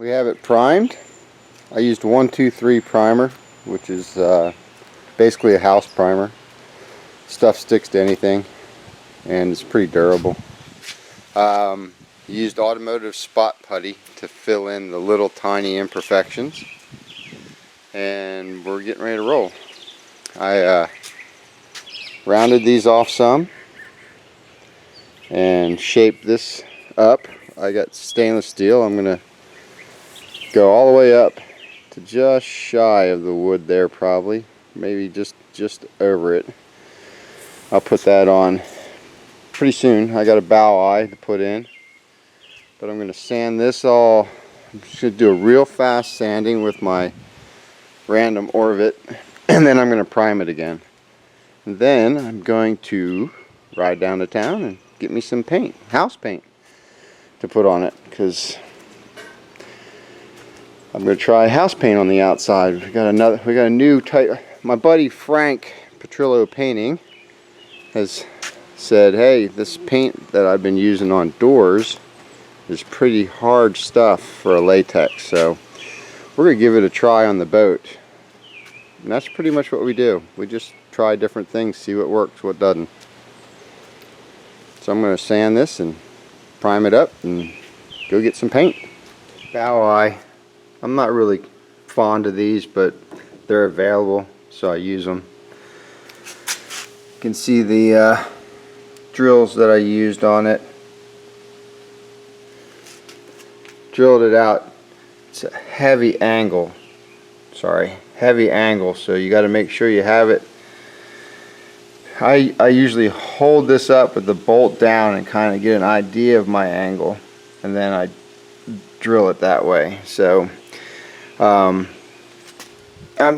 We have it primed. I used 123 primer, which is basically a house primer. Stuff sticks to anything and it's pretty durable. Used automotive spot putty to fill in the little tiny imperfections, and we're getting ready to roll. I rounded these off some and shaped this up. I got stainless steel. I'm gonna go all the way up to just shy of the wood there, probably maybe just over it. I'll put that on pretty soon. I got a bow eye to put in, but I'm going to sand this all. I'm just going to do a real fast sanding with my random Orvit, and then I'm going to prime it again. And then I'm going to ride down to town and get me some paint, house paint, to put on it, because I'm going to try house paint on the outside. We got a new type. My buddy Frank Petrillo Painting has said, hey, this paint that I've been using on doors is pretty hard stuff for a latex, so we're going to give it a try on the boat. And that's pretty much what we do. We just try different things, see what works, what doesn't. So I'm going to sand this and prime it up and go get some paint. Bow eye. I'm not really fond of these, but they're available, so I use them. You can see the drills that I used on it. Drilled it out. It's a heavy angle. Heavy angle, so you got to make sure you have it. I usually hold this up with the bolt down and kind of get an idea of my angle, and then I drill it that way. So I'm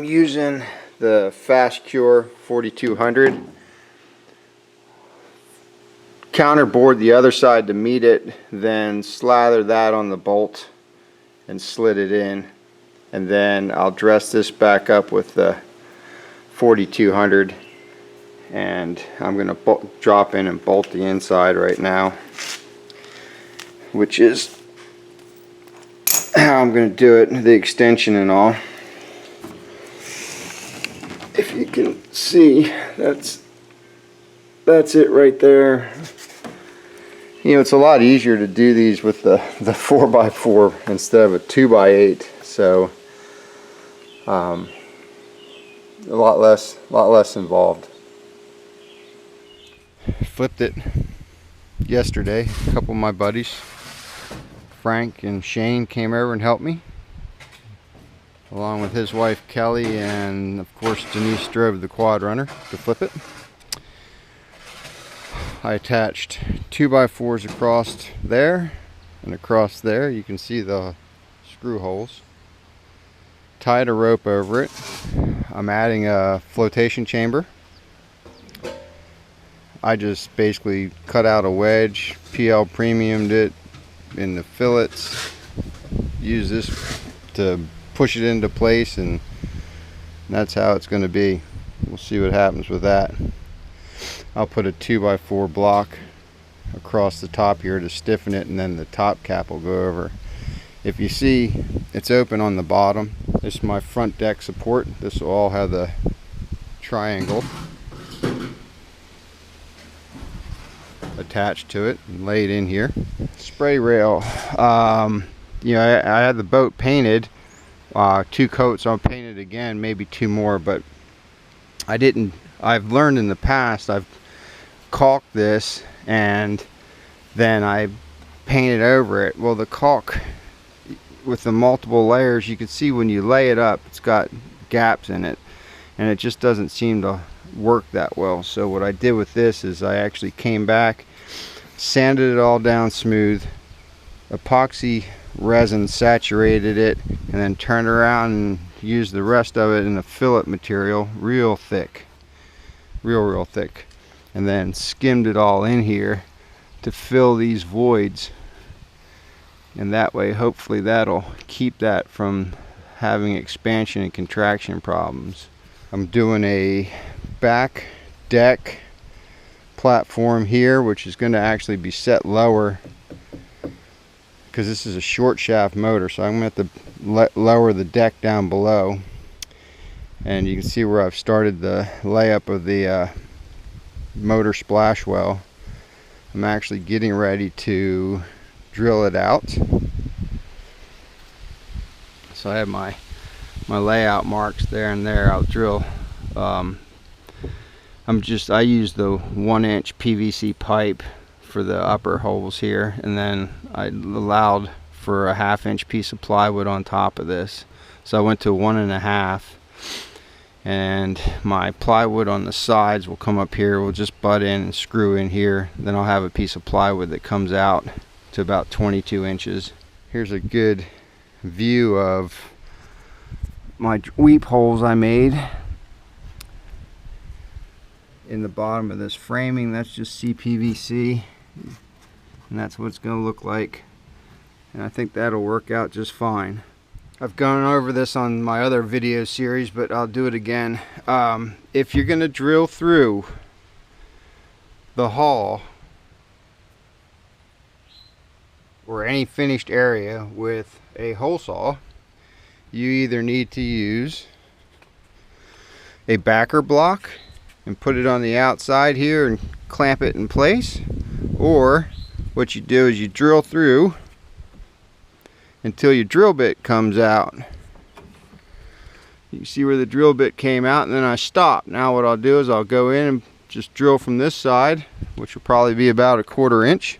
using the Fast Cure 4200. Counterboard the other side to meet it, then slather that on the bolt and slid it in, and then I'll dress this back up with the 4200, and I'm going to drop in and bolt the inside right now, which is how I'm going to do it, the extension and all. If you can see, that's it right there. You know, it's a lot easier to do these with the 4x4 instead of a 2x8, so a lot less involved. Flipped it yesterday. A couple of my buddies, Frank and Shane, came over and helped me, along with his wife Kelly, and of course Denise drove the quad runner to flip it. I attached 2x4s across there and across there. You can see the screw holes. Tied a rope over it. I'm adding a flotation chamber. I just basically cut out a wedge, PL premiumed it in the fillets. Use this to push it into place, and that's how it's going to be. We'll see what happens with that. I'll put a 2x4 block across the top here to stiffen it, and then the top cap will go over. If you see, it's open on the bottom. This is my front deck support. This will all have the triangle attached to it and laid in here. Spray rail. You know, I had the boat painted, 2 coats. I'll paint it again, maybe 2 more, but I didn't. I've learned in the past, I've caulked this and then I painted over it. Well, the caulk, with the multiple layers, you can see when you lay it up, it's got gaps in it, and it just doesn't seem to work that well. So what I did with this is I actually came back, sanded it all down smooth, epoxy resin saturated it, and then turned around and used the rest of it in a fillet material, real thick, real thick, and then skimmed it all in here to fill these voids, and that way hopefully that'll keep that from having expansion and contraction problems. I'm doing a back deck platform here, which is going to actually be set lower because this is a short shaft motor, so I'm going to have to lower the deck down below. And you can see where I've started the layup of the motor splash well. I'm actually getting ready to drill it out. So I have my layout marks there and there. I'll drill. I use the 1-inch PVC pipe for the upper holes here, and then I allowed for a 1/2-inch piece of plywood on top of this. So I went to 1.5, and my plywood on the sides will come up here. We'll just butt in and screw in here. Then I'll have a piece of plywood that comes out to about 22 inches. Here's a good view of my weep holes I made in the bottom of this framing. That's just CPVC, and that's what it's going to look like, and I think that'll work out just fine. I've gone over this on my other video series, but I'll do it again. If you're going to drill through the hull or any finished area with a hole saw, you either need to use a backer block and put it on the outside here and clamp it in place, or what you do is you drill through until your drill bit comes out. You can see where the drill bit came out, and then I stop. Now what I'll do is I'll go in and just drill from this side, which will probably be about 1/4 inch,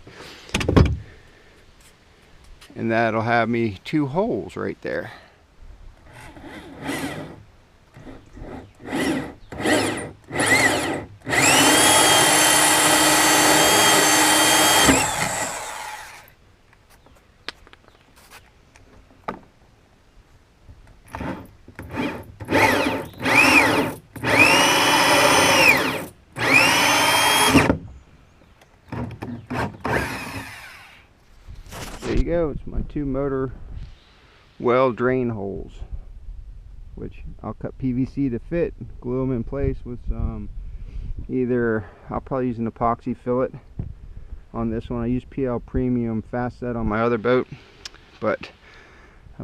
and that'll have me 2 holes right there. There you go, it's my 2 motor well drain holes, which I'll cut PVC to fit, glue them in place with some, I'll probably use an epoxy fillet on this one. I use PL Premium Fast Set on my other boat, but I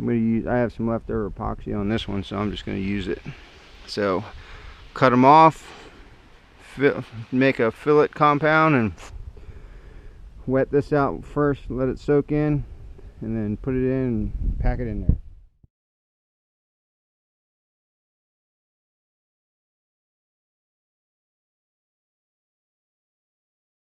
have some leftover epoxy on this one, so I'm just going to use it. So cut them off, make a fillet compound, and wet this out first, let it soak in, and then put it in and pack it in there.